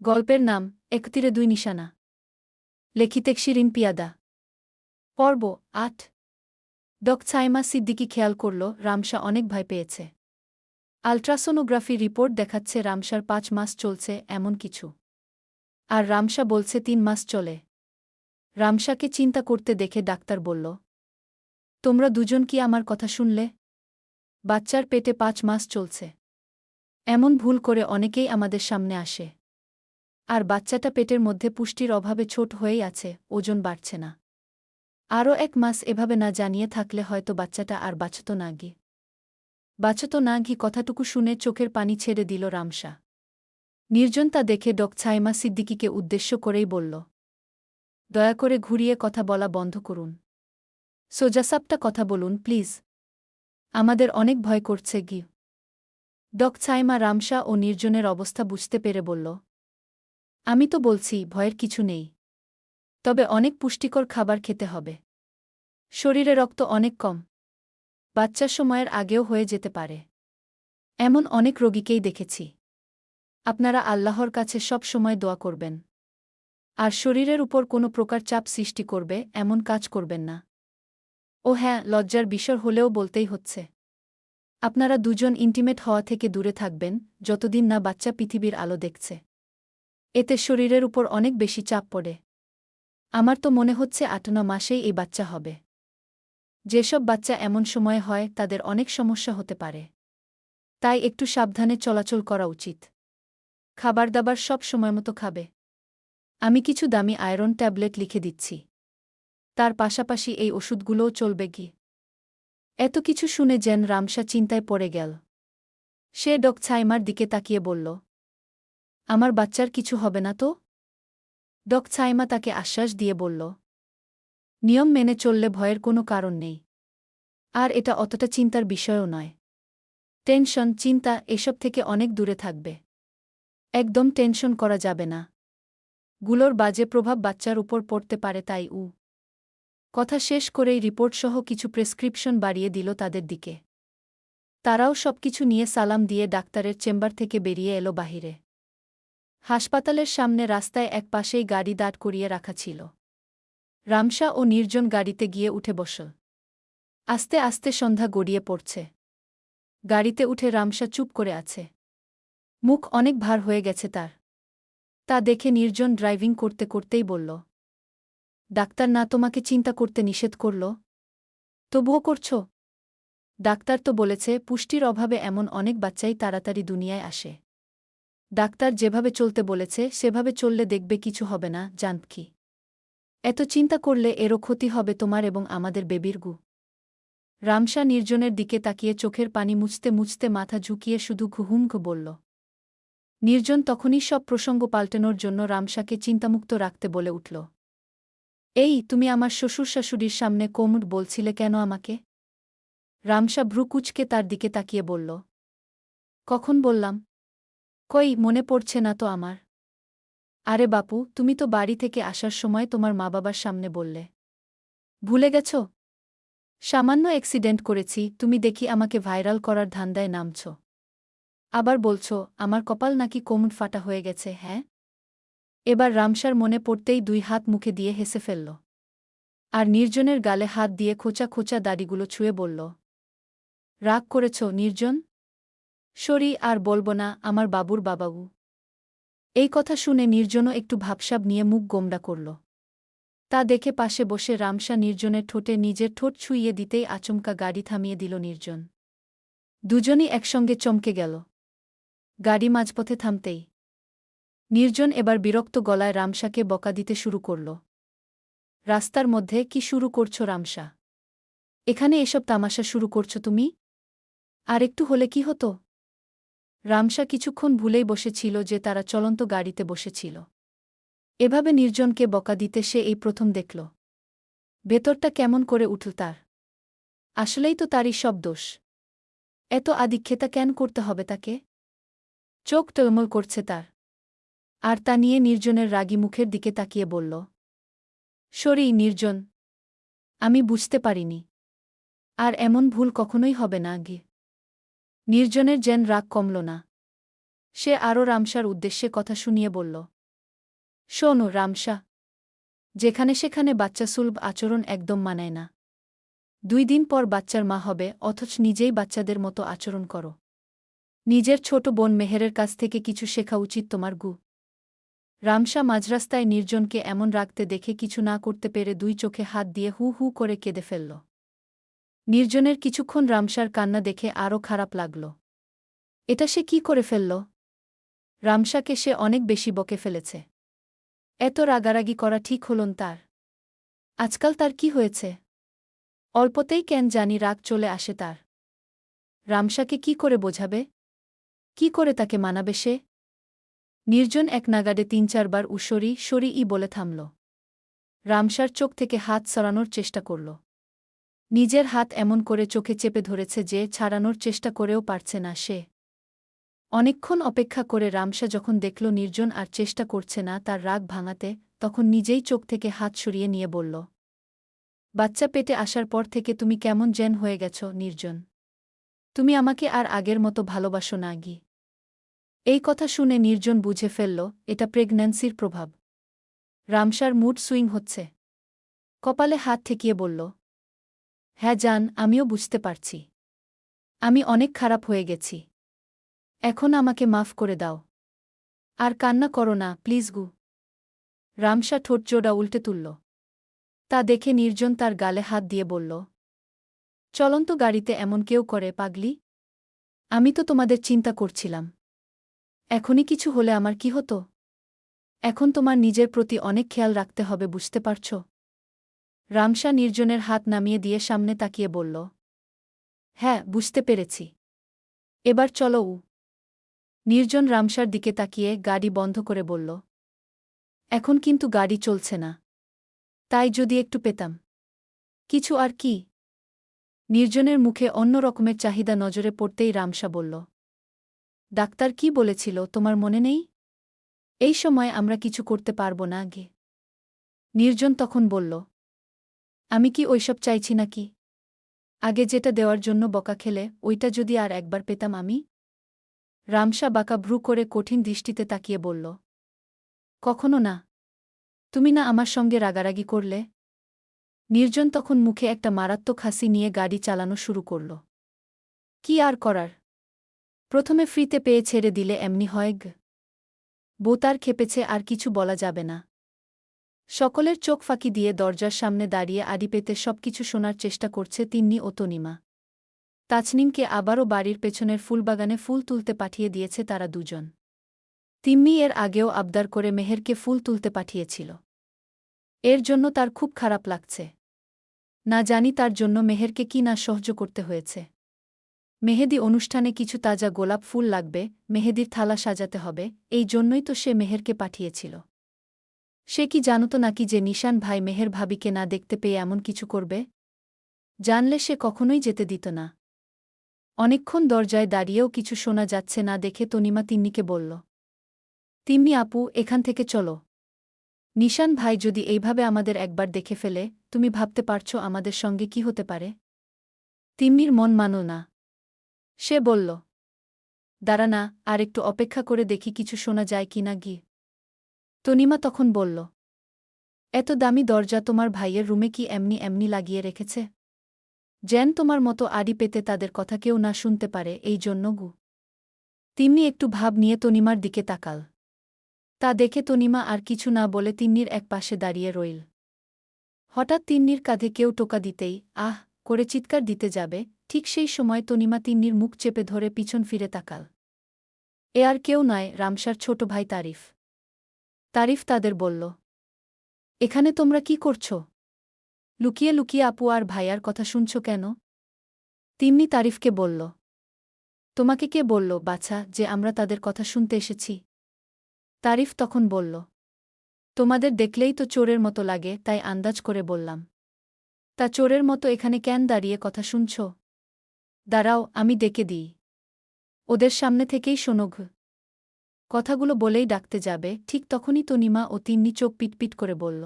গল্পের নাম এক তীরে দুই নিশানা। লেখিতেক শিরিন পিয়াদা। পর্ব ৮। ছাইমা সিদ্দিকী খেয়াল করল রামসা অনেক ভয় পেয়েছে। আল্ট্রাসোনোগ্রাফি রিপোর্ট দেখাচ্ছে রামসার ৫ মাস চলছে এমন কিছু। আর রামসা বলছে ৩ মাস চলে। রামসাকে চিন্তা করতে দেখে ডাক্তার বলল, তোমরা দুজন কি আমার কথা শুনলে? বাচ্চার পেটে ৫ মাস চলছে। এমন ভুল করে অনেকেই আমাদের সামনে আসে। আর বাচ্চাটা পেটের মধ্যে পুষ্টির অভাবে ছোট হয়েই আছে, ওজন বাড়ছে না। আরও ১ মাস এভাবে না জানিয়ে থাকলে হয়তো বাচ্চাটা আর বাঁচত না ঘি কথাটুকু শুনে চোখের পানি ছেড়ে দিল রামসা। নির্জন তা দেখে ছাইমা সিদ্দিকীকে উদ্দেশ্য করেই বলল, দয়া করে ঘুরিয়ে কথা বলা বন্ধ করুন। সোজাসাপটা কথা বলুন প্লিজ। আমাদের অনেক ভয় করছে গি। ছাইমা রামসা ও নির্জনের অবস্থা বুঝতে পেরে বলল, আমি তো বলছি ভয়ের কিছু নেই। তবে অনেক পুষ্টিকর খাবার খেতে হবে। শরীরে রক্ত অনেক কম। বাচ্চার সময়ের আগেও হয়ে যেতে পারে। এমন অনেক রোগীকেই দেখেছি। আপনারা আল্লাহর কাছে সব সময় দোয়া করবেন। আর শরীরের উপর কোনো প্রকার চাপ সৃষ্টি করবে এমন কাজ করবেন না। ও হ্যাঁ, লজ্জার বিষয় হলেও বলতেই হচ্ছে। আপনারা দুজন ইন্টিমেট হওয়া থেকে দূরে থাকবেন যতদিন না বাচ্চা পৃথিবীর আলো দেখছে। এতে শরীরের উপর অনেক বেশি চাপ পড়ে। আমার তো মনে হচ্ছে ৮-৯ মাসেই এই বাচ্চা হবে। যেসব বাচ্চা এমন সময়ে হয় তাদের অনেক সমস্যা হতে পারে। তাই একটু সাবধানে চলাচল করা উচিত। খাবারদাবার সব সময়মতো খাবে। আমি কিছু দামি আয়রন ট্যাবলেট লিখে দিচ্ছি। তার পাশাপাশি এই ওষুধগুলোও চলবে কি। এত কিছু শুনে যেন রামসা চিন্তায় পড়ে গেল। সে ছাইমার দিকে তাকিয়ে বলল, আমার বাচ্চার কিছু হবে না তো? ছাইমা তাকে আশ্বাস দিয়ে বলল, নিয়ম মেনে চললে ভয়ের কোনো কারণ নেই। আর এটা অতটা চিন্তার বিষয়ও নয়। টেনশন, চিন্তা এসব থেকে অনেক দূরে থাকবে। একদম টেনশন করা যাবে না। গুলোর বাজে প্রভাব বাচ্চার উপর পড়তে পারে তাই কথা শেষ করেই রিপোর্টসহ কিছু প্রেসক্রিপশন বাড়িয়ে দিল তাদের দিকে। তারাও সবকিছু নিয়ে সালাম দিয়ে ডাক্তারের চেম্বার থেকে বেরিয়ে এলো বাহিরে। হাসপাতালের সামনে রাস্তায় এক পাশেই গাড়ি দাঁড় করিয়ে রাখা ছিল। রামসা ও নির্জন গাড়িতে গিয়ে উঠে বসল। আস্তে আস্তে সন্ধ্যা গড়িয়ে পড়ছে। গাড়িতে উঠে রামসা চুপ করে আছে। মুখ অনেক ভার হয়ে গেছে তার। তা দেখে নির্জন ড্রাইভিং করতে করতেই বলল, ডাক্তার না তোমাকে চিন্তা করতে নিষেধ করল? তবুও করছ? ডাক্তার তো বলেছে পুষ্টির অভাবে এমন অনেক বাচ্চাই তাড়াতাড়ি দুনিয়ায় আসে। ডাক্তার যেভাবে চলতে বলেছে সেভাবে চললে দেখবে কিছু হবে না। জানত কি, এত চিন্তা করলে এরও ক্ষতি হবে তোমার এবং আমাদের বেবির গু। রামসা নির্জনের দিকে তাকিয়ে চোখের পানি মুছতে মুছতে মাথা ঝুঁকিয়ে শুধু ঘুহুমঘু বলল। নির্জন তখনই সব প্রসঙ্গ পাল্টানোর জন্য রামসাকে চিন্তামুক্ত রাখতে বলে উঠল, এই তুমি আমার শ্বশুর শাশুড়ির সামনে কোমর বলছিলে কেন আমাকে? রামসা ভ্রু কুঁচকে তার দিকে তাকিয়ে বলল, কখন বললাম? কই, মনে পড়ছে না তো আমার। আরে বাপু, তুমি তো বাড়ি থেকে আসার সময় তোমার মা বাবার সামনে বললে। ভুলে গেছ? সামান্য অ্যাক্সিডেন্ট করেছি, তুমি দেখি আমাকে ভাইরাল করার ধান্দায় নামছ। আবার বলছ আমার কপাল নাকি কোমর ফাটা হয়ে গেছে। হ্যাঁ? এবার রামসার মনে পড়তেই ২ হাত মুখে দিয়ে হেসে ফেলল। আর নির্জনের গালে হাত দিয়ে খোঁচা খোঁচা দাড়িগুলো ছুঁয়ে বলল, রাগ করেছ নির্জন? সরি, আর বলব না আমার বাবুর বাবাবু। এই কথা শুনে নির্জনও একটু ভাবসাব নিয়ে মুখ গোমড়া করল। তা দেখে পাশে বসে রামসা নির্জনের ঠোঁটে নিজের ঠোঁট ছুঁইয়ে দিতেই আচমকা গাড়ি থামিয়ে দিল নির্জন। দুজনই একসঙ্গে চমকে গেল। গাড়ি মাঝপথে থামতেই নির্জন এবার বিরক্ত গলায় রামসাকে বকা দিতে শুরু করল। রাস্তার মধ্যে কি শুরু করছো রামসা? এখানে এসব তামাশা শুরু করছো তুমি? আর একটু হলে কি হতো? রামসা কিছুক্ষণ ভুলেই বসেছিল যে তারা চলন্ত গাড়িতে বসেছিল। এভাবে নির্জনকে বকা দিতে সে এই প্রথম দেখল। ভেতরটা কেমন করে উঠল তার। আসলেই তো তারই সব দোষ। এত আদিক্ষেতা কেন করতে হবে তাকে? চোখ টলমল করছে তার। আর তা নিয়ে নির্জনের রাগী মুখের দিকে তাকিয়ে বলল, সরি নির্জন, আমি বুঝতে পারিনি। আর এমন ভুল কখনোই হবে না। নির্জনের যেন রাগ কমল না। সে আরও রামসার উদ্দেশ্যে কথা শুনিয়ে বলল, শোনো রামসা, যেখানে সেখানে বাচ্চা সুলভ আচরণ একদম মানায় না। 2 দিন পর বাচ্চার মা হবে, অথচ নিজেই বাচ্চাদের মতো আচরণ করো। নিজের ছোট বোন মেহেরের কাছ থেকে কিছু শেখা উচিত তোমার গু। রামসা মাঝরাস্তায় নির্জনকে এমন রাখতে দেখে কিছু না করতে পেরে 2 চোখে হাত দিয়ে হু হু করে কেঁদে ফেলল। নির্জনের কিছুক্ষণ রামসার কান্না দেখে আরও খারাপ লাগল। এটা সে কি করে ফেলল? রামসাকে সে অনেক বেশি বকে ফেলেছে। এত রাগারাগি করা ঠিক হল তার? আজকাল তার কি হয়েছে? অল্পতেই কেন জানি রাগ চলে আসে তার। রামসাকে কি করে বোঝাবে? কি করে তাকে মানাবে সে? নির্জন এক নাগাড়ে 3-4 বার উশরি সরি ই বলে থামল। রামসার চোখ থেকে হাত সরানোর চেষ্টা করল। নিজের হাত এমন করে চোখে চেপে ধরেছে যে ছাড়ানোর চেষ্টা করেও পারছে না সে। অনেকক্ষণ অপেক্ষা করে রামসা যখন দেখল নির্জন আর চেষ্টা করছে না তার রাগ ভাঙাতে, তখন নিজেই চোখ থেকে হাত সরিয়ে নিয়ে বলল, বাচ্চা পেটে আসার পর থেকে তুমি কেমন যেন হয়ে গেছ নির্জন। তুমি আমাকে আর আগের মতো ভালোবাসো না গি। এই কথা শুনে নির্জন বুঝে ফেলল এটা প্রেগন্যান্সির প্রভাব। রামসার মুড সুইং হচ্ছে। কপালে হাত ঠেকিয়ে বলল, হ্যাঁ জান, আমিও বুঝতে পারছি। আমি অনেক খারাপ হয়ে গেছি। এখন আমাকে মাফ করে দাও। আর কান্না করো না প্লিজ গু। রামসা ঠোঁটজোড়া উল্টে তুলল। তা দেখে নির্জন তার গালে হাত দিয়ে বলল, চলন্ত গাড়িতে এমন কেউ করে পাগলি? আমি তো তোমাদের চিন্তা করছিলাম। এখনই কিছু হলে আমার কি হতো? এখন তোমার নিজের প্রতি অনেক খেয়াল রাখতে হবে, বুঝতে পারছ? রামসা নির্জনের হাত নামিয়ে দিয়ে সামনে তাকিয়ে বলল, হ্যাঁ বুঝতে পেরেছি। এবার চলো উ। নির্জন রামসার দিকে তাকিয়ে গাড়ি বন্ধ করে বলল, এখন কিন্তু গাড়ি চলছে না। তাই যদি একটু পেতাম। কিছু আর কি? নির্জনের মুখে অন্য রকমের চাহিদা নজরে পড়তেই রামসা বলল, ডাক্তার কি বলেছিল তোমার মনে নেই? এই সময় আমরা কিছু করতে পারব না গে। নির্জন তখন বলল, আমি কি ওইসব চাইছি নাকি? আগে যেটা দেওয়ার জন্য বকা খেলে ওইটা যদি আর একবার পেতাম আমি। রামসা বাঁকা ভ্রু করে কঠিন দৃষ্টিতে তাকিয়ে বলল, কখনো না। তুমি না আমার সঙ্গে রাগারাগি করলে? নির্জন তখন মুখে একটা মারাত্মক হাসি নিয়ে গাড়ি চালানো শুরু করল। কি আর করার? প্রথমে ফ্রিতে পেয়ে ছেড়ে দিলে এমনি হয় গ। বউ তার খেপেছে, আর কিছু বলা যাবে না। সকলের চোখ ফাঁকি দিয়ে দরজার সামনে দাঁড়িয়ে আড়ি পেতে সবকিছু শোনার চেষ্টা করছে তিন্নি ও তনিমা। তাছনিমকে আবারও বাড়ির পেছনের ফুলবাগানে ফুল তুলতে পাঠিয়ে দিয়েছে তারা দুজন। তিন্নি এর আগেও আবদার করে মেহেরকে ফুল তুলতে পাঠিয়েছিল। এর জন্য তার খুব খারাপ লাগছে। না জানি তার জন্য মেহেরকে কি না সহ্য করতে হয়েছে। মেহেদি অনুষ্ঠানে কিছু তাজা গোলাপ ফুল লাগবে, মেহেদির থালা সাজাতে হবে, এই জন্যই তো সে মেহেরকে পাঠিয়েছিল। সে কি জানত নাকি যে নিশান ভাই মেহের ভাবিকে না দেখতে পেয়ে এমন কিছু করবে? জানলে সে কখনোই যেতে দিত না। অনেকক্ষণ দরজায় দাঁড়িয়েও কিছু শোনা যাচ্ছে না দেখে তনিমা তিন্নিকে বলল, তিন্নি আপু, এখান থেকে চলো। নিশান ভাই যদি এইভাবে আমাদের একবার দেখে ফেলে, তুমি ভাবতে পারছ আমাদের সঙ্গে কি হতে পারে? তিন্নির মন মানল না। সে বলল, দাঁড়া না, আর একটু অপেক্ষা করে দেখি কিছু শোনা যায় কি না গিয়ে। তনিমা তখন বলল, এত দামি দরজা তোমার ভাইয়ের রুমে কি এমনি এমনি লাগিয়ে রেখেছে? যেন তোমার মতো আড়ি পেতে তাদের কথা কেউ না শুনতে পারে, এই জন্য গু। তিন্নি একটু ভাব নিয়ে তনিমার দিকে তাকাল। তা দেখে তনিমা আর কিছু না বলে তিন্নির এক পাশে দাঁড়িয়ে রইল। হঠাৎ তিন্নির কাঁধে কেউ টোকা দিতেই আহ করে চিৎকার দিতে যাবে, ঠিক সেই সময় তনিমা তিন্নির মুখ চেপে ধরে পিছন ফিরে তাকাল। এ আর কেউ নয়, রামসার ছোট ভাই তারিফ। তারিফ তাদের বলল, এখানে তোমরা কি করছ? লুকিয়ে লুকিয়ে আপু আর ভাইয়ার কথা শুনছ কেন? তিন্নি তারিফকে বলল, তোমাকে কে বলল বাছা যে আমরা তাদের কথা শুনতে এসেছি? তারিফ তখন বলল, তোমাদের দেখলেই তো চোরের মতো লাগে, তাই আন্দাজ করে বললাম। তা চোরের মতো এখানে কেন দাঁড়িয়ে কথা শুনছ? দাঁড়াও, আমি ডেকে দিই। ওদের সামনে থেকেই শোনোঘ। কথাগুলো বলেই ডাকতে যাবে, ঠিক তখনই তনিমা ও তিন্নি চোখ পিটপিট করে বলল,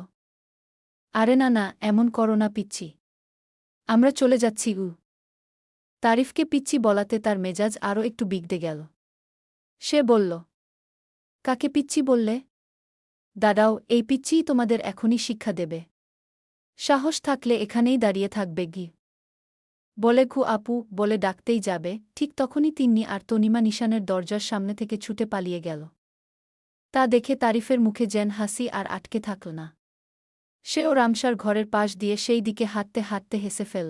আরে না না, এমন করো না পিচ্চি। আমরা চলে যাচ্ছি উ। তারিফকে পিচ্চি বলাতে তার মেজাজ আরও একটু বিগড়ে গেল। সে বলল, কাকে পিচ্চি বললে? দাঁড়াও, এই পিচ্চিই তোমাদের এখনই শিক্ষা দেবে। সাহস থাকলে এখানেই দাঁড়িয়ে থাকবে গি বলে ঘু আপু বলে ডাকতেই যাবে, ঠিক তখনই তিন্নি আর তনিমা নিশানের দরজার সামনে থেকে ছুটে পালিয়ে গেল। তা দেখে তারিফের মুখে যেন হাসি আর আটকে থাকল না। সেও রামসার ঘরের পাশ দিয়ে সেই দিকে হাঁটতে হাঁটতে হেসে ফেল।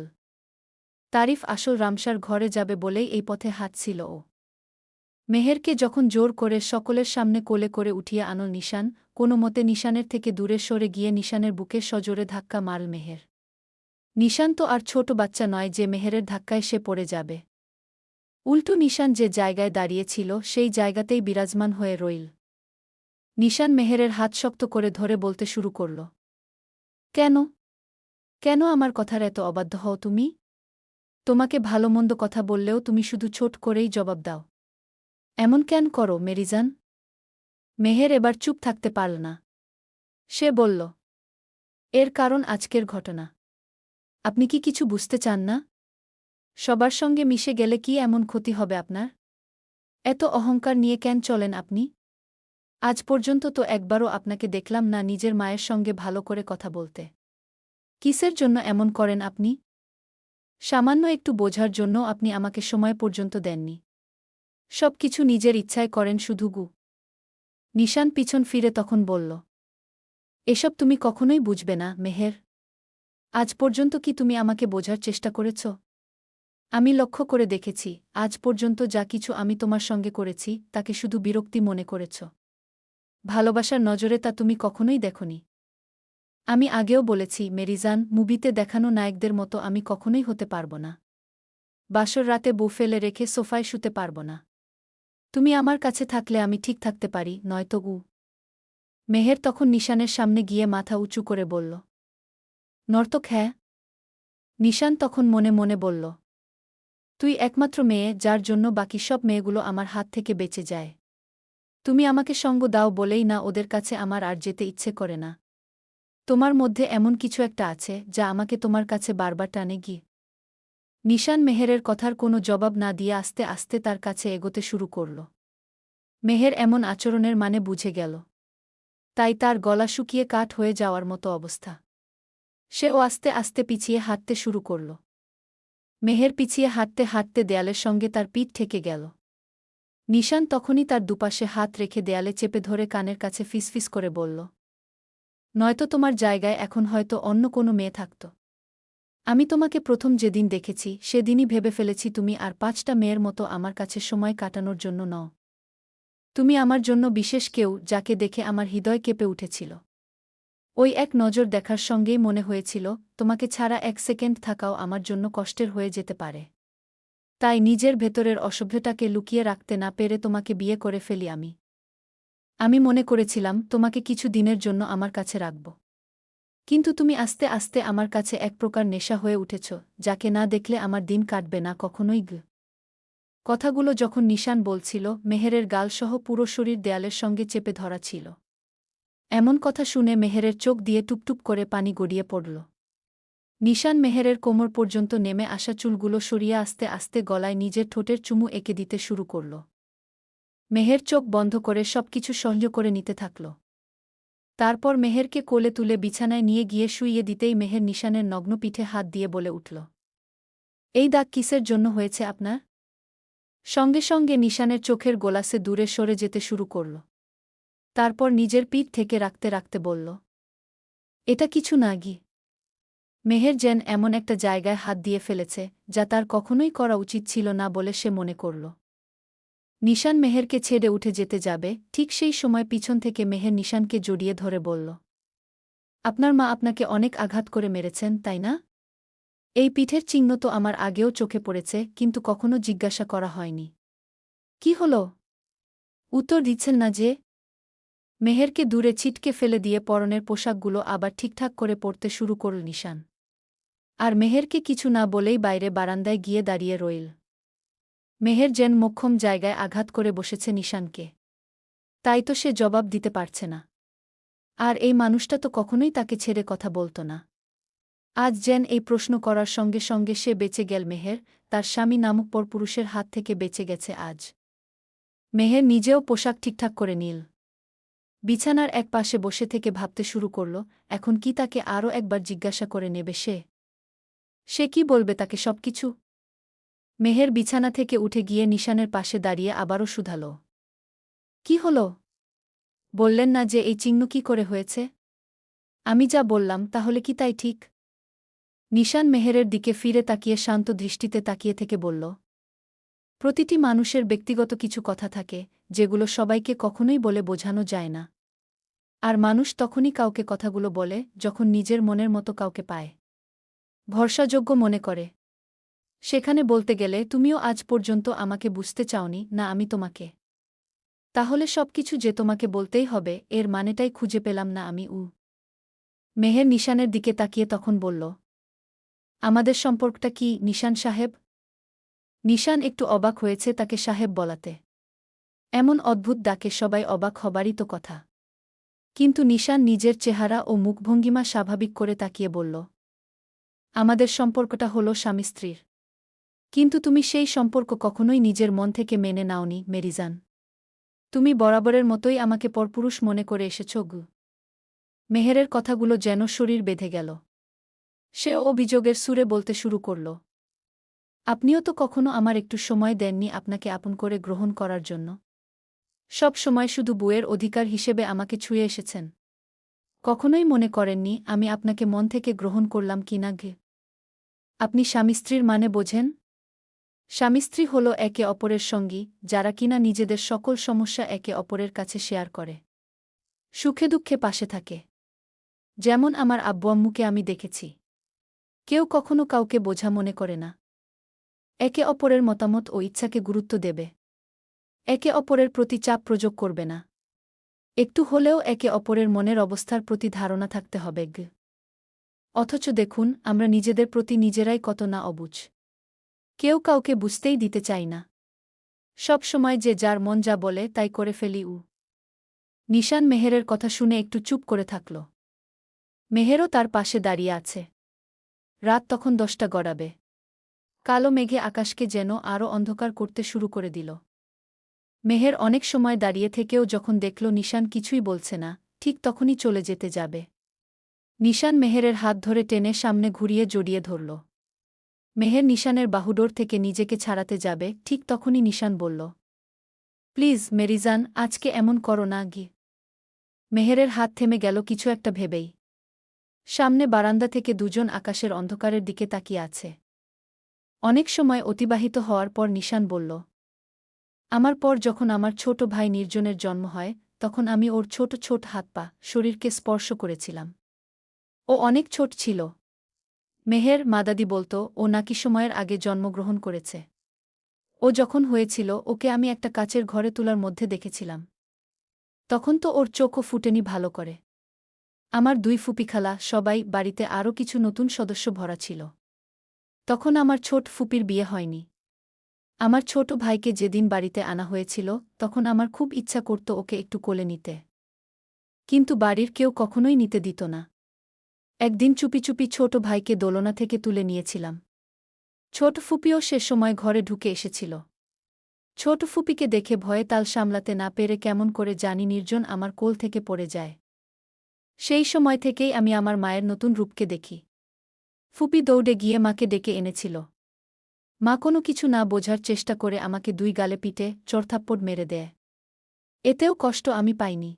তারিফ আসল রামসার ঘরে যাবে বলেই এই পথে হাঁটছিল ও। মেহেরকে যখন জোর করে সকলের সামনে কোলে করে উঠিয়ে আনল নিশান, কোনো মতে নিশানের থেকে দূরে সরে গিয়ে নিশানের বুকে সজোরে ধাক্কা মারল মেহের। নিশান তো আর ছোট বাচ্চা নয় যে মেহেরের ধাক্কায় সে পড়ে যাবে। উল্টো নিশান যে জায়গায় দাঁড়িয়েছিল সেই জায়গাতেই বিরাজমান হয়ে রইল। নিশান মেহেরের হাত শক্ত করে ধরে বলতে শুরু করল, কেন কেন আমার কথার এত অবাধ্য হও তুমি? তোমাকে ভালো মন্দ কথা বললেও তুমি শুধু ছোট করেই জবাব দাও। এমন কেন করো মেরিজান? মেহের এবার চুপ থাকতে পারল না। সে বলল, এর কারণ আজকের ঘটনা। আপনি কি কিছু বুঝতে চান না? সবার সঙ্গে মিশে গেলে কি এমন ক্ষতি হবে আপনার? এত অহংকার নিয়ে কেন চলেন আপনি? আজ পর্যন্ত তো একবারও আপনাকে দেখলাম না নিজের মায়ের সঙ্গে ভালো করে কথা বলতে। কিসের জন্য এমন করেন আপনি? সামান্য একটু বোঝার জন্য আপনি আমাকে সময় পর্যন্ত দেননি। সব কিছু নিজের ইচ্ছায় করেন শুধু গু। নিশান পিছন ফিরে তখন বলল, এসব তুমি কখনোই বুঝবে না মেহের। আজ পর্যন্ত কি তুমি আমাকে বোঝার চেষ্টা করেছ? আমি লক্ষ্য করে দেখেছি, আজ পর্যন্ত যা কিছু আমি তোমার সঙ্গে করেছি তাকে শুধু বিরক্তি মনে করেছ। ভালোবাসার নজরে তা তুমি কখনোই দেখনি। আমি আগেও বলেছি মেরিজান, মুভিতে দেখানো নায়কদের মতো আমি কখনোই হতে পারব না। বাসর রাতে বউ ফেলে রেখে সোফায় শুতে পারব না। তুমি আমার কাছে থাকলে আমি ঠিক থাকতে পারি, নয়তো গু। মেহের তখন নিশানের সামনে গিয়ে মাথা উঁচু করে বলল, নর্তক হ্যাঁ? নিশান তখন মনে মনে বলল, তুই একমাত্র মেয়ে যার জন্য বাকি সব মেয়েগুলো আমার হাত থেকে বেঁচে যায়। তুমি আমাকে সঙ্গ দাও বলেই না ওদের কাছে আমার আর যেতে ইচ্ছে করে না। তোমার মধ্যে এমন কিছু একটা আছে যা আমাকে তোমার কাছে বারবার টানে গিয়ে। নিশান মেহেরের কথার কোনো জবাব না দিয়ে আস্তে আস্তে তার কাছে এগোতে শুরু করল। মেহের এমন আচরণের মানে বুঝে গেল। তাই তার গলা শুকিয়ে কাঠ হয়ে যাওয়ার মতো অবস্থা। সেও আস্তে আস্তে পিছিয়ে হাঁটতে শুরু করল। মেহের পিছিয়ে হাঁটতে হাঁটতে দেয়ালের সঙ্গে তার পিঠ ঠেকে গেল। নিশান তখনই তার দুপাশে হাত রেখে দেয়ালে চেপে ধরে কানের কাছে ফিসফিস করে বলল, নয়তো তোমার জায়গায় এখন হয়তো অন্য কোনো মেয়ে থাকত। আমি তোমাকে প্রথম যেদিন দেখেছি সেদিনই ভেবে ফেলেছি তুমি আর 5টা মেয়ের মতো আমার কাছে সময় কাটানোর জন্য নও। তুমি আমার জন্য বিশেষ কেউ, যাকে দেখে আমার হৃদয় কেঁপে উঠেছিল। ওই এক নজর দেখার সঙ্গেই মনে হয়েছিল তোমাকে ছাড়া 1 সেকেন্ড থাকাও আমার জন্য কষ্টের হয়ে যেতে পারে। তাই নিজের ভেতরের অসভ্যতাকে লুকিয়ে রাখতে না পেরে তোমাকে বিয়ে করে ফেলি আমি। আমি মনে করেছিলাম তোমাকে কিছু দিনের জন্য আমার কাছে রাখব। কিন্তু তুমি আস্তে আস্তে আমার কাছে এক প্রকার নেশা হয়ে উঠেছ, যাকে না দেখলে আমার দিন কাটবে না কখনোই গ। কথাগুলো যখন নিশান বলছিল, মেহেরের গালসহ পুরো শরীর দেয়ালের সঙ্গে চেপে ধরা ছিল। এমন কথা শুনে মেহেরের চোখ দিয়ে টুপটুপ করে পানি গড়িয়ে পড়ল। নিশান মেহেরের কোমর পর্যন্ত নেমে আসা চুলগুলো সরিয়ে আস্তে আস্তে গলায় নিজের ঠোঁটের চুমু এঁকে দিতে শুরু করল। মেহের চোখ বন্ধ করে সবকিছু সহ্য করে নিতে থাকল। তারপর মেহেরকে কোলে তুলে বিছানায় নিয়ে গিয়ে শুইয়ে দিতেই মেহের নিশানের নগ্ন পিঠে হাত দিয়ে বলে উঠল, এই দাগ কিসের জন্য হয়েছে আপনার? সঙ্গে সঙ্গে নিশানের চোখের গোলাসে দূরে সরে যেতে শুরু করল। তারপর নিজের পিঠ থেকে রাখতে রাখতে বলল, এটা কিছু না গি। মেহের যেন এমন একটা জায়গায় হাত দিয়ে ফেলেছে যা তার কখনোই করা উচিত ছিল না বলে সে মনে করল। নিশান মেহেরকে ছেড়ে উঠে যেতে যাবে, ঠিক সেই সময় পিছন থেকে মেহের নিশানকে জড়িয়ে ধরে বলল, আপনার মা আপনাকে অনেক আঘাত করে মেরেছেন তাই না? এই পিঠের চিহ্ন তো আমার আগেও চোখে পড়েছে, কিন্তু কখনো জিজ্ঞাসা করা হয়নি। কি হল? উত্তর দিচ্ছেন না যে? মেহেরকে দূরে ছিটকে ফেলে দিয়ে পরনের পোশাকগুলো আবার ঠিকঠাক করে পরতে শুরু করল নিশান। আর মেহেরকে কিছু না বলেই বাইরে বারান্দায় গিয়ে দাঁড়িয়ে রইল। মেহের যেন মোক্ষম জায়গায় আঘাত করে বসেছে নিশানকে। তাই তো সে জবাব দিতে পারছে না। আর এই মানুষটা তো কখনোই তাকে ছেড়ে কথা বলত না। আজ যেন এই প্রশ্ন করার সঙ্গে সঙ্গে সে বেঁচে গেল। মেহের তার স্বামী নামক পরপুরুষের হাত থেকে বেঁচে গেছে আজ। মেহের নিজেও পোশাক ঠিকঠাক করে নিল। বিছানার এক পাশে বসে থেকে ভাবতে শুরু করল, এখন কি তাকে আরও একবার জিজ্ঞাসা করে নেবে সে কি বলবে তাকে সবকিছু? মেহের বিছানা থেকে উঠে গিয়ে নিশানের পাশে দাঁড়িয়ে আবারও শুধাল। কি হল? বললেন না যে এই চিহ্ন কি করে হয়েছে? আমি যা বললাম তাহলে কি তাই ঠিক? নিশান মেহেরের দিকে ফিরে তাকিয়ে শান্ত দৃষ্টিতে তাকিয়ে থেকে বলল, প্রতিটি মানুষের ব্যক্তিগত কিছু কথা থাকে, যেগুলো সবাইকে কখনোই বলে বোঝানো যায় না। আর মানুষ তখনই কাউকে কথাগুলো বলে যখন নিজের মনের মতো কাউকে পায়, ভরসাযোগ্য মনে করে। সেখানে বলতে গেলে তুমিও আজ পর্যন্ত আমাকে বুঝতে চাওনি না আমি তোমাকে। তাহলে সবকিছু যে তোমাকে বলতেই হবে এর মানেটাই খুঁজে পেলাম না আমি। মেহের নিশানের দিকে তাকিয়ে তখন বলল, আমাদের সম্পর্কটা কি নিশান সাহেব? নিশান একটু অবাক হয়েছে তাকে সাহেব বলাতে। এমন অদ্ভুত ডাকে সবাই অবাক হবারই তো কথা। কিন্তু নিশান নিজের চেহারা ও মুখভঙ্গিমা স্বাভাবিক করে তাকিয়ে বলল, আমাদের সম্পর্কটা হলো স্বামী স্ত্রীর। কিন্তু তুমি সেই সম্পর্ক কখনোই নিজের মন থেকে মেনে নাওনি মেরিজান। তুমি বরাবরের মতোই আমাকে পরপুরুষ মনে করে এসেছ গু। মেহেরের কথাগুলো যেন শরীর বেঁধে গেল। সে অভিযোগের সুরে বলতে শুরু করল, আপনিও তো কখনো আমার একটু সময় দেননি আপনাকে আপন করে গ্রহণ করার জন্য। সব সময় শুধু বউয়ের অধিকার হিসেবে আমাকে ছুঁয়ে এসেছেন। কখনোই মনে করেননি আমি আপনাকে মন থেকে গ্রহণ করলাম কিনা গে। আপনি স্বামী স্ত্রীর মানে বোঝেন? স্বামী স্ত্রী হল একে অপরের সঙ্গী, যারা কিনা নিজেদের সকল সমস্যা একে অপরের কাছে শেয়ার করে, সুখে দুঃখে পাশে থাকে। যেমন আমার আব্বু আম্মুকে আমি দেখেছি। কেউ কখনো কাউকে বোঝা মনে করে না। একে অপরের মতামত ও ইচ্ছাকে গুরুত্ব দেবে। একে অপরের প্রতি চাপ প্রয়োগ করবে না। একটু হলেও একে অপরের মনের অবস্থার প্রতি ধারণা থাকতে হবে গে। অথচ দেখুন আমরা নিজেদের প্রতি নিজেরাই কত না অবুঝ। কেউ কাউকে বুঝতেই দিতে চাই না। সব সময় যে যার মন যা বলে তাই করে ফেলি। নিশান মেহেরের কথা শুনে একটু চুপ করে থাকল। মেহেরও তার পাশে দাঁড়িয়ে আছে। রাত তখন 10টা গড়াবে। কালো মেঘে আকাশকে যেন আরও অন্ধকার করতে শুরু করে দিল। মেহের অনেক সময় দাঁড়িয়ে থেকেও যখন দেখল নিশান কিছুই বলছে না, ঠিক তখনই চলে যেতে যাবে। নিশান মেহেরের হাত ধরে টেনে সামনে ঘুরিয়ে জড়িয়ে ধরল। মেহের নিশানের বাহুডোর থেকে নিজেকে ছাড়াতে যাবে, ঠিক তখনই নিশান বলল, প্লিজ মেরিজান আজকে এমন করো না গি। মেহেরের হাত থেমে গেল কিছু একটা ভেবেই। সামনে বারান্দা থেকে দুজন আকাশের অন্ধকারের দিকে তাকিয়ে আছে। অনেক সময় অতিবাহিত হওয়ার পর নিশান বলল, আমার পর যখন আমার ছোট ভাই নির্জনের জন্ম হয় তখন আমি ওর ছোট ছোট হাত পা শরীরকে স্পর্শ করেছিলাম। ও অনেক ছোট ছিল। মেহের মাদাদি বলতো ও নাকি সময়ের আগে জন্মগ্রহণ করেছে। ও যখন হয়েছিল ওকে আমি একটা কাচের ঘরে তুলার মধ্যে দেখেছিলাম। তখন তো ওর চোখও ফুটেনি ভালো করে। আমার 2 ফুপিখালা সবাই বাড়িতে আরও কিছু নতুন সদস্য ভরা ছিল। তখন আমার ছোট ফুপির বিয়ে হয়নি। আমার ছোট ভাইকে যেদিন বাড়িতে আনা হয়েছিল তখন আমার খুব ইচ্ছা করত ওকে একটু কোলে নিতে। কিন্তু বাড়ির কেউ কখনোই নিতে দিত না। একদিন চুপি চুপি ছোট ভাইকে দোলনা থেকে তুলে নিয়েছিলাম। ছোট ফুপিও সে সময় ঘরে ঢুকে এসেছিল। ছোট ফুপিকে দেখে ভয়ে তাল সামলাতে না পেরে কেমন করে জানি নির্জন আমার কোল থেকে পড়ে যায়। সেই সময় থেকেই আমি আমার মায়ের নতুন রূপকে দেখি। ফুপি দৌড়ে গিয়ে মাকে ডেকে এনেছিল। মা কোনো কিছু না বোঝার চেষ্টা করে আমাকে 2 গালে পিটে চড়থাপ্পড় মেরে দেয়। এতেও কষ্ট আমি পাইনি।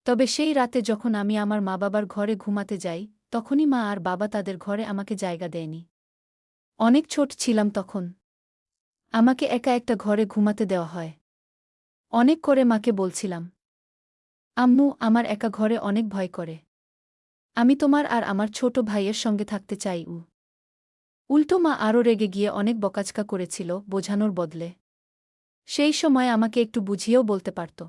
তবে সেই রাতে যখন আমি আমার মা বাবার ঘরে ঘুমাতে যাই তখনই মা আর বাবা তাদের ঘরে আমাকে জায়গা দেয়নি। অনেক ছোট ছিলাম তখন। আমাকে একা একটা ঘরে ঘুমাতে দেওয়া হয়। অনেক করে মাকে বলছিলাম, আম্মু আমার একা ঘরে অনেক ভয় করে। আমি তোমার আর আমার ছোট ভাইয়ের সঙ্গে থাকতে চাই। উল্টো মা আরও রেগে গিয়ে অনেক বকাঝকা করেছিল বোঝানোর বদলে। সেই সময় আমাকে একটু বুঝিয়েও বলতে পারত।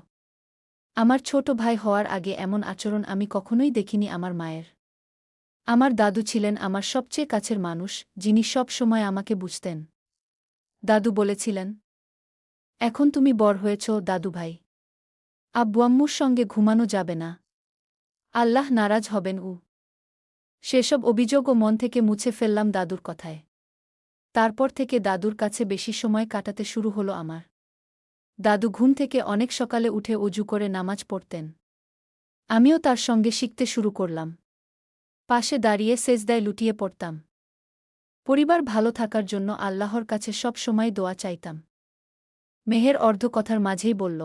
আমার ছোট ভাই হওয়ার আগে এমন আচরণ আমি কখনোই দেখিনি আমার মায়ের। আমার দাদু ছিলেন আমার সবচেয়ে কাছের মানুষ, যিনি সব সময় আমাকে বুঝতেন। দাদু বলেছিলেন, এখন তুমি বড় হয়েছ দাদু ভাই। আব্বু আম্মুর সঙ্গে ঘুমানো যাবে না। আল্লাহ নারাজ হবেন। সেসব অভিযোগও মন থেকে মুছে ফেললাম দাদুর কথায়। তারপর থেকে দাদুর কাছে বেশি সময় কাটাতে শুরু হলো আমার। দাদু ঘুম থেকে অনেক সকালে উঠে অজু করে নামাজ পড়তেন। আমিও তার সঙ্গে শিখতে শুরু করলাম। পাশে দাঁড়িয়ে সেজদায় লুটিয়ে পড়তাম। পরিবার ভালো থাকার জন্য আল্লাহর কাছে সব সময় দোয়া চাইতাম। মেহের অর্ধ কথার মাঝেই বলল,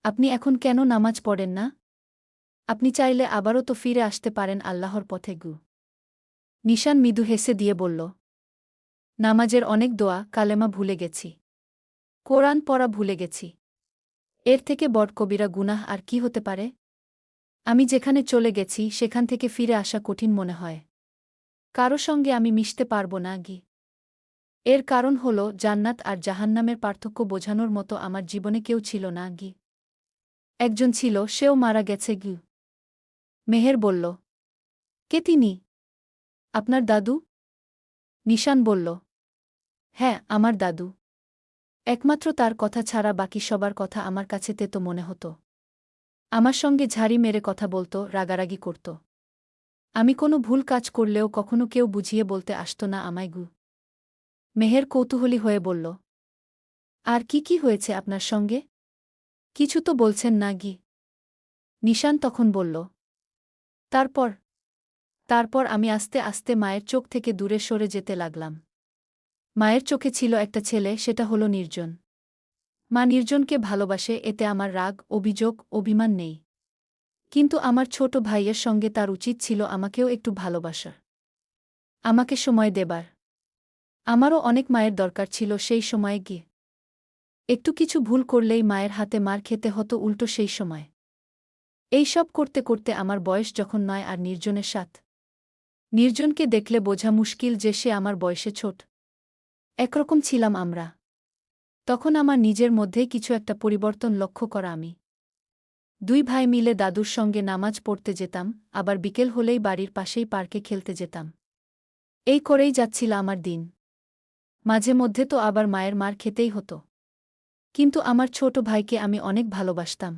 আপনি এখন কেন নামাজ পড়েন না? আপনি চাইলে আবারও তো ফিরে আসতে পারেন আল্লাহর পথে গু। নিশান মৃদু হেসে দিয়ে বলল, নামাজের অনেক দোয়া কালেমা ভুলে গেছি। কোরআন পড়া ভুলে গেছি। এর থেকে বড় কবিরা গুনাহ আর কি হতে পারে? আমি যেখানে চলে গেছি সেখান থেকে ফিরে আসা কঠিন মনে হয়। কারো সঙ্গে আমি মিশতে পারব না গি। এর কারণ হল জান্নাত আর জাহান্নামের পার্থক্য বোঝানোর মতো আমার জীবনে কেউ ছিল না গি। একজন ছিল, সেও মারা গেছে গি। মেহের বলল, কে তিনি? আপনার দাদু? নিশান বলল, হ্যাঁ, আমার দাদু। একমাত্র তার কথা ছাড়া বাকি সবার কথা আমার কাছে তেতো মনে হতো। আমার সঙ্গে ঝাড়ি মেরে কথা বলত, রাগারাগি করত। আমি কোনো ভুল কাজ করলেও কখনো কেউ বুঝিয়ে বলতে আসত না আমায় গু। মেহের কৌতূহলী হয়ে বলল, আর কি হয়েছে আপনার সঙ্গে? কিছু তো বলছেন না গি। নিশান তখন বলল, তারপর তারপর আমি আস্তে আস্তে মায়ের চোখ থেকে দূরে সরে যেতে লাগলাম। মায়ের চোখে ছিল একটা ছেলে, সেটা হলো নির্জন। মা নির্জনকে ভালোবাসে, এতে আমার রাগ, অভিযোগ, অভিমান নেই। কিন্তু আমার ছোট ভাইয়ের সঙ্গে তার উচিত ছিল আমাকেও একটু ভালোবাসার, আমাকে সময় দেবার। আমারও অনেক মায়ের দরকার ছিল সেই সময়ে গিয়ে। একটু কিছু ভুল করলেই মায়ের হাতে মার খেতে হতো উল্টো সেই সময়। এই সব করতে করতে আমার বয়স যখন 9 আর নির্জনের 7। নির্জনকে দেখলে বোঝা মুশকিল যে সে আমার বয়সে ছোট। একরকম ছিলাম আমরা। তখন আমার নিজের মধ্যেই কিছু একটা পরিবর্তন লক্ষ্য করা আমি। 2 ভাই মিলে দাদুর সঙ্গে নামাজ পড়তে যেতাম, আবার বিকেল হলেই বাড়ির পাশেই পার্কে খেলতে যেতাম। এই করেই যাচ্ছিল আমার দিন। মাঝে মধ্যে তো আবার মায়ের মার খেতেই হতো। কিন্তু আমার ছোট ভাইকে আমি অনেক ভালোবাসতাম।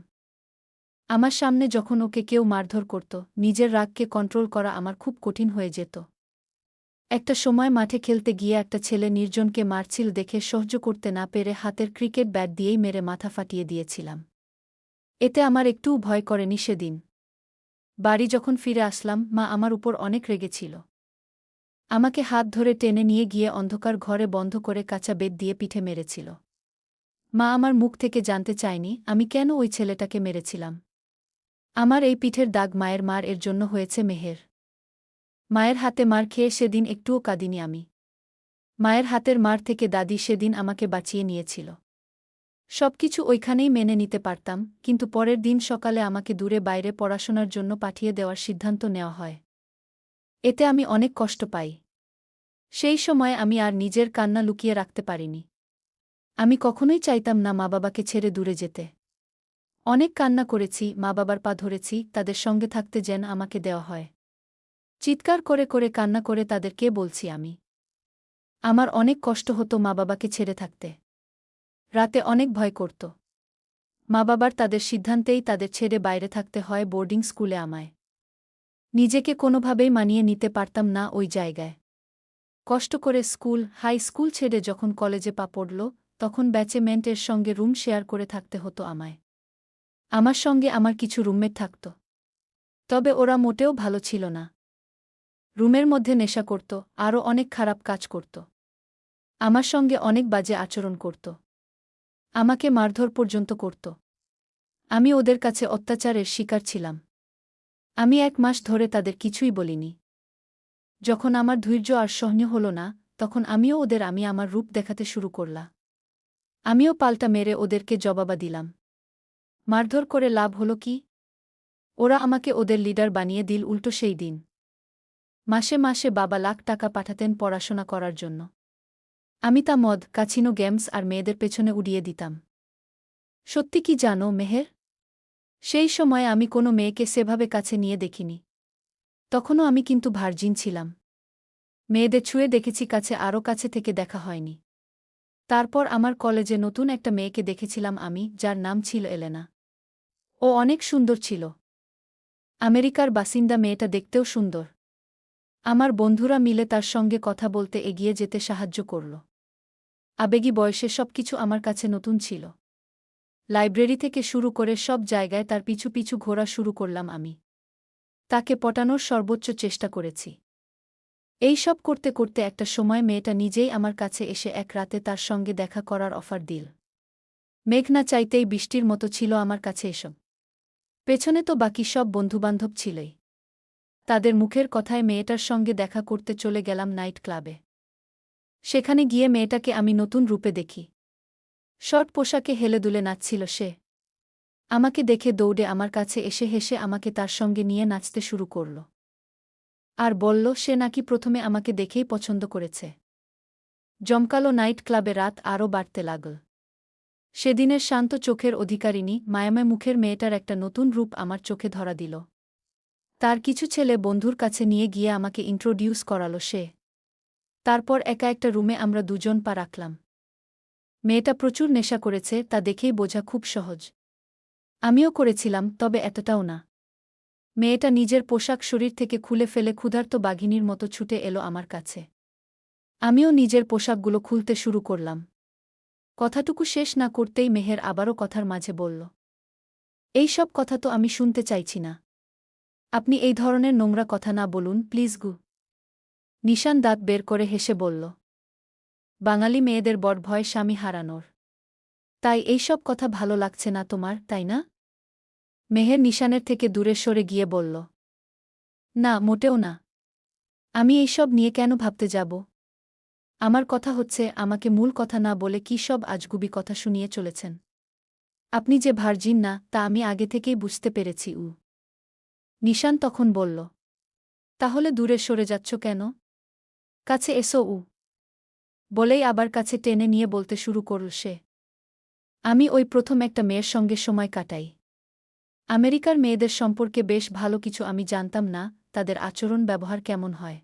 আমার সামনে যখন ওকে কেউ মারধর করত, নিজের রাগকে কন্ট্রোল করা আমার খুব কঠিন হয়ে যেত। একটা সময় মাঠে খেলতে গিয়ে একটা ছেলে নির্জনকে মারছিল দেখে সহ্য করতে না পেরে হাতের ক্রিকেট ব্যাট দিয়েই মেরে মাথা ফাটিয়ে দিয়েছিলাম। এতে আমার একটুও ভয় করেনি সেদিন। বাড়ি যখন ফিরে আসলাম, মা আমার উপর অনেক রেগেছিল। আমাকে হাত ধরে টেনে নিয়ে গিয়ে অন্ধকার ঘরে বন্ধ করে কাঁচা বেত দিয়ে পিঠে মেরেছিল। মা আমার মুখ থেকে জানতে চায়নি আমি কেন ওই ছেলেটাকে মেরেছিলাম। আমার এই পিঠের দাগ মায়ের মার এর জন্য হয়েছে মেহের। মায়ের হাতে মার খেয়ে সেদিন একটুও কাঁদিনি আমি। মায়ের হাতের মার থেকে দাদি সেদিন আমাকে বাঁচিয়ে নিয়েছিল। সবকিছু ওইখানেই মেনে নিতে পারতাম, কিন্তু পরের দিন সকালে আমাকে দূরে বাইরে পড়াশোনার জন্য পাঠিয়ে দেওয়ার সিদ্ধান্ত নেওয়া হয়। এতে আমি অনেক কষ্ট পাই। সেই সময় আমি আর নিজের কান্না লুকিয়ে রাখতে পারিনি। আমি কখনোই চাইতাম না মা বাবাকে ছেড়ে দূরে যেতে। অনেক কান্না করেছি, মা বাবার পা ধরেছি, তাদের সঙ্গে থাকতে যেন আমাকে দেওয়া হয়। চিৎকার করে করে কান্না করে তাদেরকে বলছি আমি। আমার অনেক কষ্ট হতো মা বাবাকে ছেড়ে থাকতে। রাতে অনেক ভয় করত। মা বাবার তাদের সিদ্ধান্তেই তাদের ছেড়ে বাইরে থাকতে হয় বোর্ডিং স্কুলে আমায়। নিজেকে কোনোভাবেই মানিয়ে নিতে পারতাম না ওই জায়গায়। কষ্ট করে স্কুল, হাই স্কুল ছেড়ে যখন কলেজে পা পড়ল, তখন ব্যাচেমেন্টের সঙ্গে রুম শেয়ার করে থাকতে হতো আমায়। আমার সঙ্গে আমার কিছু রুমমেট থাকত। তবে ওরা মোটেও ভালো ছিল না। রুমের মধ্যে নেশা করত, আরও অনেক খারাপ কাজ করত। আমার সঙ্গে অনেক বাজে আচরণ করত। আমাকে মারধর পর্যন্ত করত। আমি ওদের কাছে অত্যাচারের শিকার ছিলাম। আমি 1 মাস ধরে তাদের কিছুই বলিনি। যখন আমার ধৈর্য আর সহ্য হল না, তখন আমিও ওদের আমি আমার রূপ দেখাতে শুরু করলাম। আমিও পাল্টা মেরে ওদেরকে জবাবা দিলাম। মারধর করে লাভ হলো কি? ওরা আমাকে ওদের লিডার বানিয়ে দিল উল্টো সেই দিন। মাসে মাসে বাবা লাখ টাকা পাঠাতেন পড়াশোনা করার জন্য। আমি তা মদ, কাছিনো গেমস আর মেয়েদের পেছনে উড়িয়ে দিতাম। সত্যি কি জানো মেহের? সেই সময় আমি কোনো মেয়েকে সেভাবে কাছে নিয়ে দেখিনি। তখনও আমি কিন্তু ভার্জিন ছিলাম। মেয়েদের ছুঁয়ে দেখেছি, কাছে আরও কাছে থেকে দেখা হয়নি। তারপর আমার কলেজে নতুন একটা মেয়েকে দেখেছিলাম আমি, যার নাম ছিল এলেনা। ও অনেক সুন্দর ছিল। আমেরিকার বাসিন্দা, মেয়েটা দেখতেও সুন্দর। আমার বন্ধুরা মিলে তার সঙ্গে কথা বলতে এগিয়ে যেতে সাহায্য করল। আবেগী বয়সে সবকিছু আমার কাছে নতুন ছিল। লাইব্রেরি থেকে শুরু করে সব জায়গায় তার পিছু পিছু ঘোরা শুরু করলাম আমি। তাকে পটানোর সর্বোচ্চ চেষ্টা করেছি। এই সব করতে করতে একটা সময় মেয়েটা নিজেই আমার কাছে এসে এক রাতে তার সঙ্গে দেখা করার অফার দিল। মেঘ না চাইতেই বৃষ্টির মতো ছিল আমার কাছে এসব। পেছনে তো বাকি সব বন্ধুবান্ধব ছিলই। তাদের মুখের কথায় মেয়েটার সঙ্গে দেখা করতে চলে গেলাম নাইট ক্লাবে। সেখানে গিয়ে মেয়েটাকে আমি নতুন রূপে দেখি। শর্ট পোশাকে হেলেদুলে নাচছিল সে। আমাকে দেখে দৌড়ে আমার কাছে এসে হেসে আমাকে তার সঙ্গে নিয়ে নাচতে শুরু করল। আর বলল সে নাকি প্রথমে আমাকে দেখেই পছন্দ করেছে। জমকালো নাইট ক্লাবে রাত আরও বাড়তে লাগল। সেদিনের শান্ত চোখের অধিকারিণী মায়াময় মুখের মেয়েটার একটা নতুন রূপ আমার চোখে ধরা দিল। তার কিছু ছেলে বন্ধুর কাছে নিয়ে গিয়ে আমাকে ইন্ট্রোডিউস করালো সে। তারপর একা একটা রুমে আমরা দুজন পা রাখলাম। মেয়েটা প্রচুর নেশা করেছে তা দেখেই বোঝা খুব সহজ। আমিও করেছিলাম, তবে এতটাও না। মেয়েটা নিজের পোশাক শরীর থেকে খুলে ফেলে ক্ষুধার্ত বাঘিনীর মতো ছুটে এলো আমার কাছে। আমিও নিজের পোশাকগুলো খুলতে শুরু করলাম। কথাটুকু শেষ না করতেই মেহের আবারও কথার মাঝে বলল, এই সব কথা তো আমি শুনতে চাইছি না। আপনি এই ধরনের নোংরা কথা না বলুন প্লিজ গু। নিশান দাঁত বের করে হেসে বলল, বাঙালি মেয়েদের বড় ভয় স্বামী হারানোর। তাই এই সব কথা ভালো লাগছে না তোমার, তাই না? মেহের নিশানের থেকে দূরে সরে গিয়ে বলল, না মোটেও না। আমি এইসব নিয়ে কেন ভাবতে যাব? আমার কথা হচ্ছে, আমাকে মূল কথা না বলে কী সব আজগুবি কথা শুনিয়ে চলেছেন। আপনি যে ভার্জিন না তা আমি আগে থেকেই বুঝতে পেরেছি। নিশান তখন বলল, তাহলে দূরে সরে যাচ্ছ কেন? কাছে এসো বলেই আবার কাছে টেনে নিয়ে বলতে শুরু করল সে, আমি ওই প্রথম একটা মেয়ের সঙ্গে সময় কাটাই। আমেরিকার মেয়েদের সম্পর্কে বেশ ভালো কিছু আমি জানতাম না, তাদের আচরণ ব্যবহার কেমন হয়।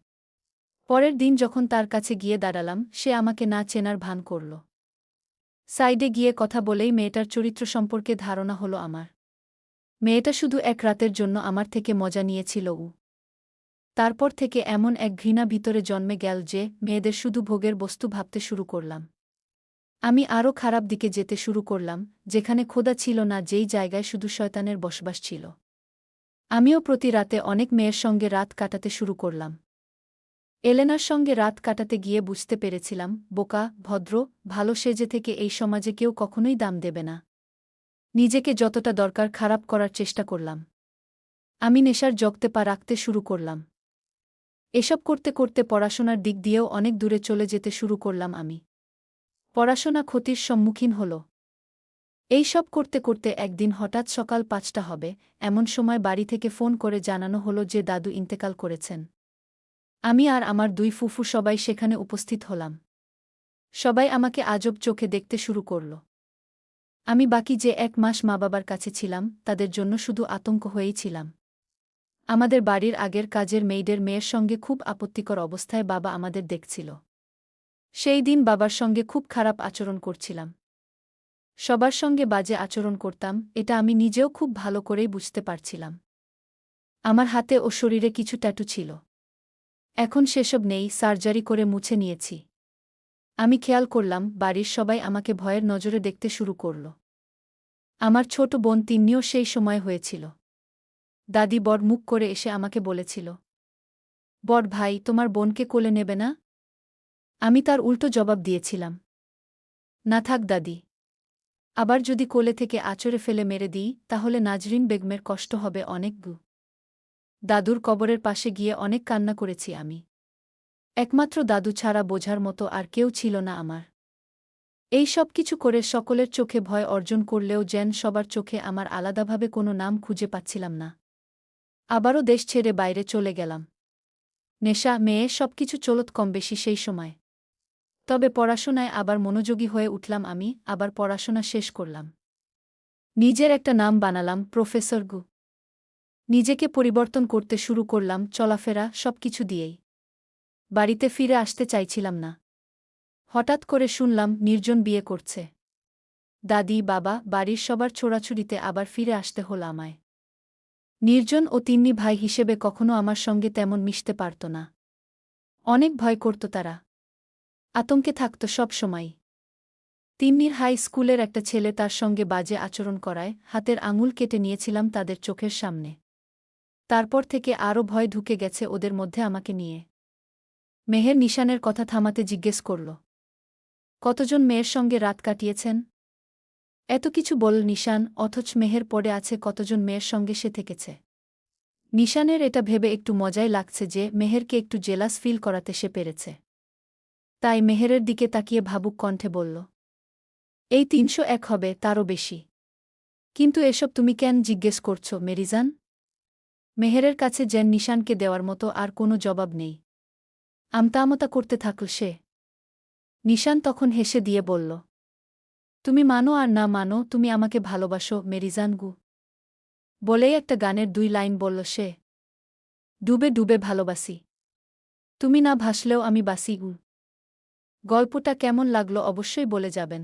পরের দিন যখন তার কাছে গিয়ে দাঁড়ালাম, সে আমাকে না চেনার ভান করল। সাইডে গিয়ে কথা বলেই মেয়েটার চরিত্র সম্পর্কে ধারণা হলো আমার। মেয়েটা শুধু এক রাতের জন্য আমার থেকে মজা নিয়েছিল। তারপর থেকে এমন এক ঘৃণা ভিতরে জন্মে গেল যে মেয়েদের শুধু ভোগের বস্তু ভাবতে শুরু করলাম। আমি আরও খারাপ দিকে যেতে শুরু করলাম, যেখানে খোদা ছিল না, যেই জায়গায় শুধু শয়তানের বসবাস ছিল। আমিও প্রতি রাতে অনেক মেয়ের সঙ্গে রাত কাটাতে শুরু করলাম। এলেনার সঙ্গে রাত কাটাতে গিয়ে বুঝতে পেরেছিলাম, বোকা, ভদ্র, ভালো সেজে থেকে এই সমাজে কেউ কখনোই দাম দেবে না। নিজেকে যতটা দরকার খারাপ করার চেষ্টা করলাম। আমি নেশার জগতে পা রাখতে শুরু করলাম। এসব করতে করতে পড়াশোনার দিক দিয়েও অনেক দূরে চলে যেতে শুরু করলাম আমি। পড়াশোনা ক্ষতির সম্মুখীন হল। এই সব করতে করতে একদিন হঠাৎ সকাল ৫টা হবে এমন সময় বাড়ি থেকে ফোন করে জানানো হলো যে দাদু ইন্তেকাল করেছেন। আমি আর আমার ২ ফুফু সবাই সেখানে উপস্থিত হলাম। সবাই আমাকে আজব চোখে দেখতে শুরু করল। আমি বাকি যে ১ মাস মা বাবার কাছে ছিলাম তাদের জন্য শুধু আতঙ্ক হয়েই ছিলাম। আমাদের বাড়ির আগের কাজের মেয়েদের মেয়ের সঙ্গে খুব আপত্তিকর অবস্থায় বাবা আমাদের দেখছিল। সেই দিন বাবার সঙ্গে খুব খারাপ আচরণ করছিলাম। সবার সঙ্গে বাজে আচরণ করতাম, এটা আমি নিজেও খুব ভালো করেই বুঝতে পারছিলাম। আমার হাতে ও শরীরে কিছু ট্যাটু ছিল। এখন সেসব নেই, সার্জারি করে মুছে নিয়েছি। আমি খেয়াল করলাম বাড়ির সবাই আমাকে ভয়ের নজরে দেখতে শুরু করল। আমার ছোট বোন তিন্নিও সেই সময় হয়েছিল। দাদি বড় মুখ করে এসে আমাকে বলেছিল, বড় ভাই তোমার বোনকে কোলে নেবে না? আমি তার উল্টো জবাব দিয়েছিলাম, না থাক দাদি। আবার যদি কোলে থেকে আঁচড়ে ফেলে মেরে দিই তাহলে নাজরিন বেগমের কষ্ট হবে অনেক। দাদুর কবরের পাশে গিয়ে অনেক কান্না করেছি আমি। একমাত্র দাদু ছাড়া বোঝার মতো আর কেউ ছিল না আমার। এই সব কিছু করে সকলের চোখে ভয় অর্জন করলেও যেন সবার চোখে আমার আলাদাভাবে কোনো নাম খুঁজে পাচ্ছিলাম না। আবারও দেশ ছেড়ে বাইরে চলে গেলাম। নেশা, মেয়ে সবকিছু চলত কম বেশি সেই সময়। তবে পড়াশোনায় আবার মনোযোগী হয়ে উঠলাম আমি, আবার পড়াশোনা শেষ করলাম। নিজের একটা নাম বানালাম, প্রফেসর গু। নিজেকে পরিবর্তন করতে শুরু করলাম, চলাফেরা সবকিছু দিয়েই। বাড়িতে ফিরে আসতে চাইছিলাম না। হঠাৎ করে শুনলাম নির্জন বিয়ে করছে। দাদি, বাবা, বাড়ির সবার ছোড়াছুড়িতে আবার ফিরে আসতে হল আমায়। নির্জন ও তিন্নি ভাই হিসেবে কখনো আমার সঙ্গে তেমন মিশতে পারত না। অনেক ভয় করত তারা। আতঙ্কে থাকত সব সময়। তিন্নির হাই স্কুলের একটা ছেলে তার সঙ্গে বাজে আচরণ করায় হাতের আঙুল কেটে নিয়েছিলাম তাদের চোখের সামনে। তারপর থেকে আরও ভয় ঢুকে গেছে ওদের মধ্যে আমাকে নিয়ে। মেহের নিশানের কথা থামাতে জিজ্ঞেস করল, কতজন মেয়ের সঙ্গে রাত কাটিয়েছেন? এত কিছু বল নিশান, অথচ মেহের পড়ে আছে কতজন মেয়ের সঙ্গে সে থেকেছে। নিশানের এটা ভেবে একটু মজাই লাগছে যে মেহেরকে একটু জেলাস ফিল করাতে সে পেরেছে। তাই মেহেরের দিকে তাকিয়ে ভাবুক কণ্ঠে বলল, এই ৩০১ হবে, তারও বেশি। কিন্তু এসব তুমি কেন জিজ্ঞেস করছো মেরিজান? মেহেরের কাছে যেন নিশানকে দেওয়ার মতো আর কোনো জবাব নেই। আমতা করতে থাকল সে। নিশান তখন হেসে দিয়ে বলল, তুমি মানো আর না মানো, তুমি আমাকে ভালোবাসো মেরিজান গু। বলেই একটা গানের 2 লাইন বলল সে। ডুবে ডুবে ভালোবাসি, তুমি না ভাসলেও আমি বাসি গু। গল্পটা কেমন লাগলো অবশ্যই বলে যাবেন।